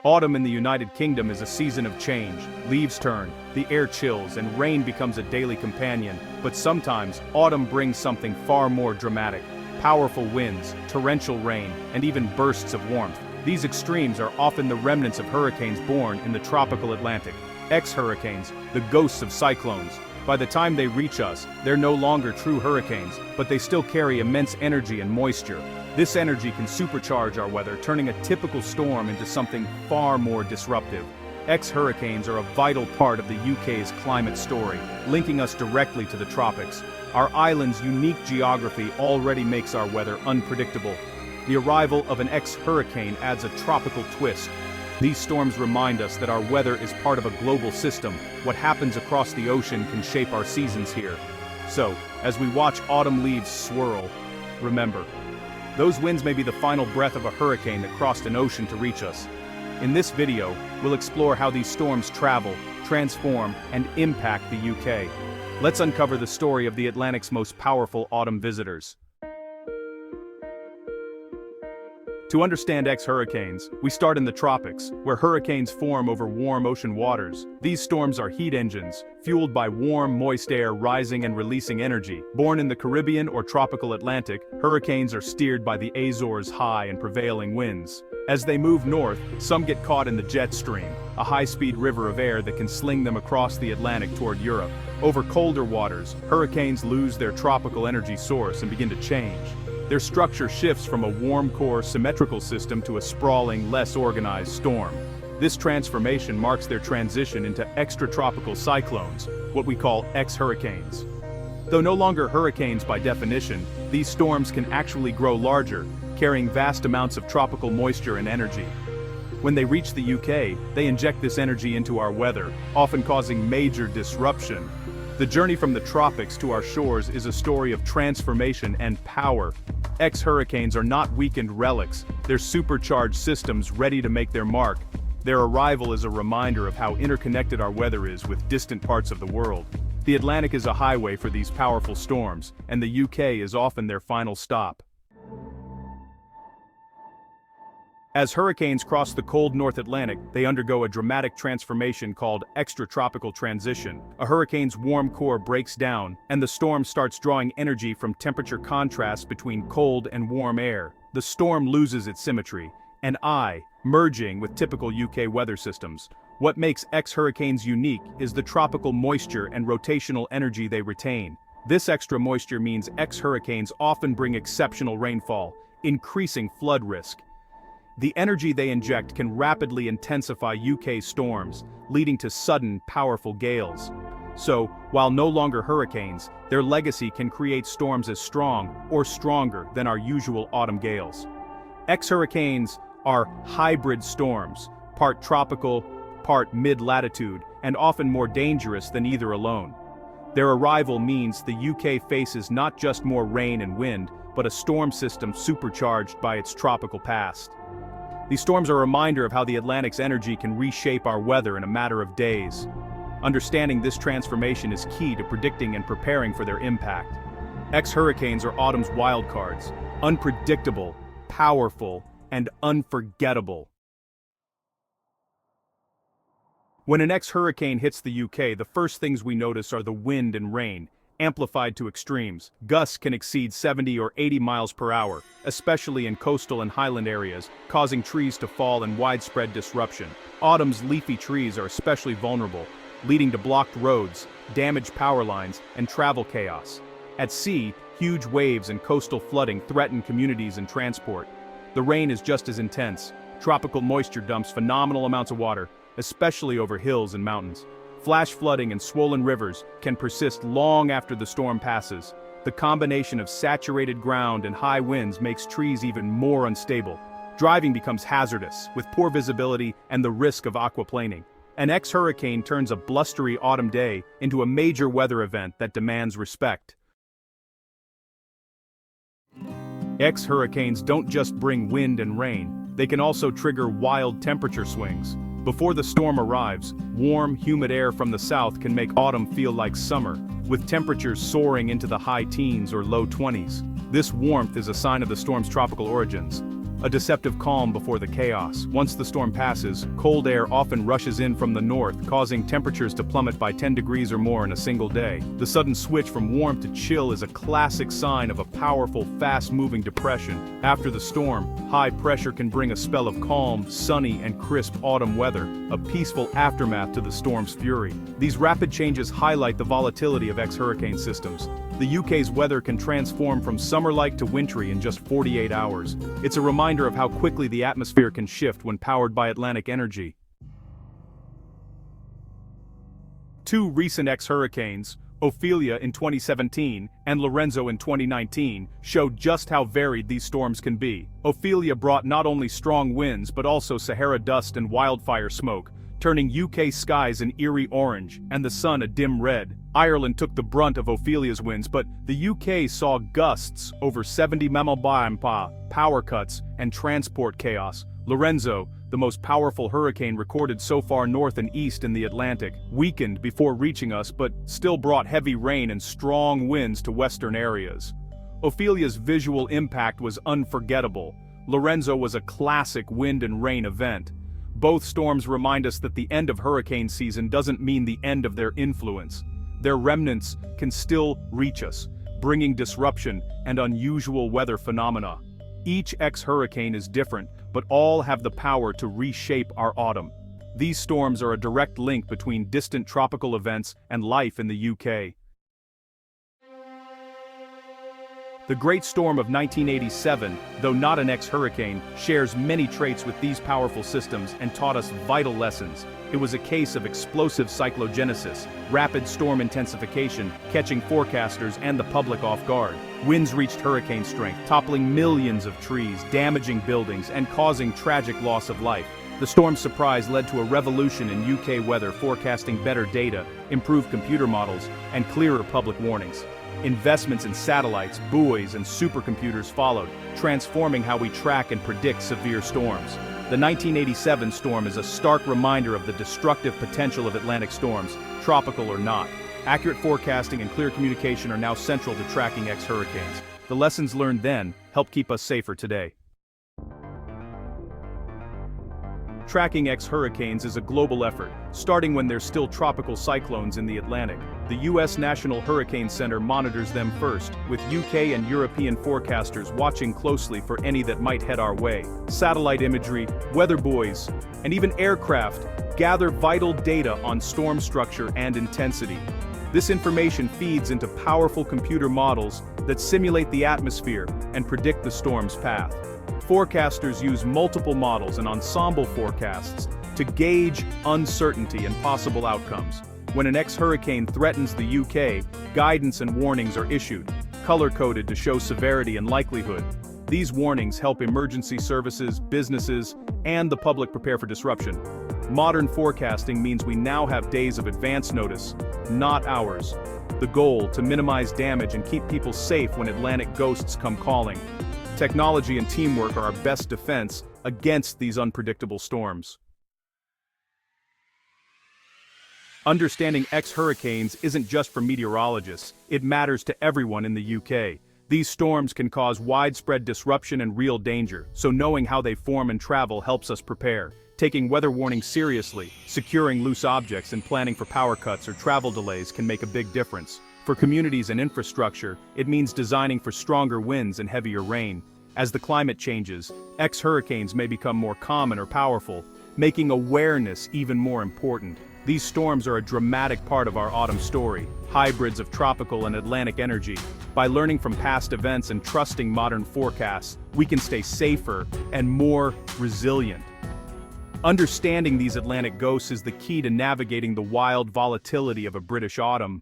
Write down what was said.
Autumn in the United Kingdom is a season of change. Leaves turn, the air chills, and rain becomes a daily companion. But sometimes, autumn brings something far more dramatic. Powerful winds, torrential rain, and even bursts of warmth. These extremes are often the remnants of hurricanes born in the tropical Atlantic. Ex-hurricanes, the ghosts of cyclones. By the time they reach us, they're no longer true hurricanes, but they still carry immense energy and moisture. This energy can supercharge our weather, turning a typical storm into something far more disruptive. Ex-hurricanes are a vital part of the UK's climate story, linking us directly to the tropics. Our island's unique geography already makes our weather unpredictable. The arrival of an ex-hurricane adds a tropical twist. These storms remind us that our weather is part of a global system. What happens across the ocean can shape our seasons here. So, as we watch autumn leaves swirl, remember, those winds may be the final breath of a hurricane that crossed an ocean to reach us. In this video, we'll explore how these storms travel, transform, and impact the UK. Let's uncover the story of the Atlantic's most powerful autumn visitors. To understand ex-hurricanes, we start in the tropics, where hurricanes form over warm ocean waters. These storms are heat engines, fueled by warm, moist air rising and releasing energy. Born in the Caribbean or tropical Atlantic, hurricanes are steered by the Azores' high and prevailing winds. As they move north, some get caught in the jet stream, a high-speed river of air that can sling them across the Atlantic toward Europe. Over colder waters, hurricanes lose their tropical energy source and begin to change. Their structure shifts from a warm-core symmetrical system to a sprawling, less organized storm. This transformation marks their transition into extratropical cyclones, what we call ex-hurricanes. Though no longer hurricanes by definition, these storms can actually grow larger, carrying vast amounts of tropical moisture and energy. When they reach the UK, they inject this energy into our weather, often causing major disruption. The journey from the tropics to our shores is a story of transformation and power. Ex-hurricanes are not weakened relics, they're supercharged systems ready to make their mark. Their arrival is a reminder of how interconnected our weather is with distant parts of the world. The Atlantic is a highway for these powerful storms, and the UK is often their final stop. As hurricanes cross the cold North Atlantic, they undergo a dramatic transformation called extratropical transition. A hurricane's warm core breaks down, and the storm starts drawing energy from temperature contrasts between cold and warm air. The storm loses its symmetry, and merging with typical UK weather systems. What makes ex-hurricanes unique is the tropical moisture and rotational energy they retain. This extra moisture means ex-hurricanes often bring exceptional rainfall, increasing flood risk. The energy they inject can rapidly intensify UK storms, leading to sudden, powerful gales. So, while no longer hurricanes, their legacy can create storms as strong or stronger than our usual autumn gales. Ex-hurricanes are hybrid storms, part tropical, part mid-latitude, and often more dangerous than either alone. Their arrival means the UK faces not just more rain and wind, but a storm system supercharged by its tropical past. These storms are a reminder of how the Atlantic's energy can reshape our weather in a matter of days. Understanding this transformation is key to predicting and preparing for their impact. Ex-hurricanes are autumn's wildcards, unpredictable, powerful, and unforgettable. When an ex-hurricane hits the UK, the first things we notice are the wind and rain, amplified to extremes. Gusts can exceed 70 or 80 miles per hour, especially in coastal and highland areas, causing trees to fall and widespread disruption. Autumn's leafy trees are especially vulnerable, leading to blocked roads, damaged power lines, and travel chaos. At sea, huge waves and coastal flooding threaten communities and transport. The rain is just as intense. Tropical moisture dumps phenomenal amounts of water, especially over hills and mountains. Flash flooding and swollen rivers can persist long after the storm passes. The combination of saturated ground and high winds makes trees even more unstable. Driving becomes hazardous, with poor visibility and the risk of aquaplaning. An ex-hurricane turns a blustery autumn day into a major weather event that demands respect. Ex-hurricanes don't just bring wind and rain, they can also trigger wild temperature swings. Before the storm arrives, warm, humid air from the south can make autumn feel like summer, with temperatures soaring into the high teens or low 20s. This warmth is a sign of the storm's tropical origins. a deceptive calm before the chaos. Once the storm passes, cold air often rushes in from the north, causing temperatures to plummet by 10 degrees or more in a single day. The sudden switch from warm to chill is a classic sign of a powerful, fast-moving depression. After the storm, high pressure can bring a spell of calm, sunny, and crisp autumn weather, a peaceful aftermath to the storm's fury. These rapid changes highlight the volatility of ex-hurricane systems. The UK's weather can transform from summer-like to wintry in just 48 hours. It's a reminder of how quickly the atmosphere can shift when powered by Atlantic energy. Two recent ex-hurricanes, Ophelia in 2017 and Lorenzo in 2019, showed just how varied these storms can be. Ophelia brought not only strong winds but also Sahara dust and wildfire smoke, turning UK skies an eerie orange and the sun a dim red. Ireland took the brunt of Ophelia's winds, but the UK saw gusts over 70 mph, power cuts, and transport chaos. Lorenzo, the most powerful hurricane recorded so far north and east in the Atlantic, weakened before reaching us but still brought heavy rain and strong winds to western areas. Ophelia's visual impact was unforgettable. Lorenzo was a classic wind and rain event. Both storms remind us that the end of hurricane season doesn't mean the end of their influence. Their remnants can still reach us, bringing disruption and unusual weather phenomena. Each ex-hurricane is different, but all have the power to reshape our autumn. These storms are a direct link between distant tropical events and life in the UK. The Great Storm of 1987, though not an ex-hurricane, shares many traits with these powerful systems and taught us vital lessons. It was a case of explosive cyclogenesis, rapid storm intensification, catching forecasters and the public off guard. Winds reached hurricane strength, toppling millions of trees, damaging buildings, and causing tragic loss of life. The storm's surprise led to a revolution in UK weather forecasting better data, improved computer models, and clearer public warnings. Investments in satellites, buoys, and supercomputers followed, transforming how we track and predict severe storms. The 1987 storm is a stark reminder of the destructive potential of Atlantic storms, tropical or not. Accurate forecasting and clear communication are now central to tracking ex-hurricanes. The lessons learned then help keep us safer today. Tracking ex-hurricanes is a global effort, starting when there's still tropical cyclones in the Atlantic. The U.S. National Hurricane Center monitors them first, with UK and European forecasters watching closely for any that might head our way. Satellite imagery, weather buoys, and even aircraft gather vital data on storm structure and intensity. This information feeds into powerful computer models that simulate the atmosphere and predict the storm's path. Forecasters use multiple models and ensemble forecasts to gauge uncertainty and possible outcomes. When an ex-hurricane threatens the UK, guidance and warnings are issued, color-coded to show severity and likelihood. These warnings help emergency services, businesses, and the public prepare for disruption. Modern forecasting means we now have days of advance notice, not hours. The goal, to minimize damage and keep people safe when Atlantic ghosts come calling. Technology and teamwork are our best defense against these unpredictable storms. Understanding ex-hurricanes isn't just for meteorologists, it matters to everyone in the UK. These storms can cause widespread disruption and real danger, so knowing how they form and travel helps us prepare. Taking weather warnings seriously, securing loose objects, and planning for power cuts or travel delays can make a big difference. For communities and infrastructure, it means designing for stronger winds and heavier rain. As the climate changes, ex-hurricanes may become more common or powerful, making awareness even more important. These storms are a dramatic part of our autumn story, hybrids of tropical and Atlantic energy. By learning from past events and trusting modern forecasts, we can stay safer and more resilient. Understanding these Atlantic ghosts is the key to navigating the wild volatility of a British autumn.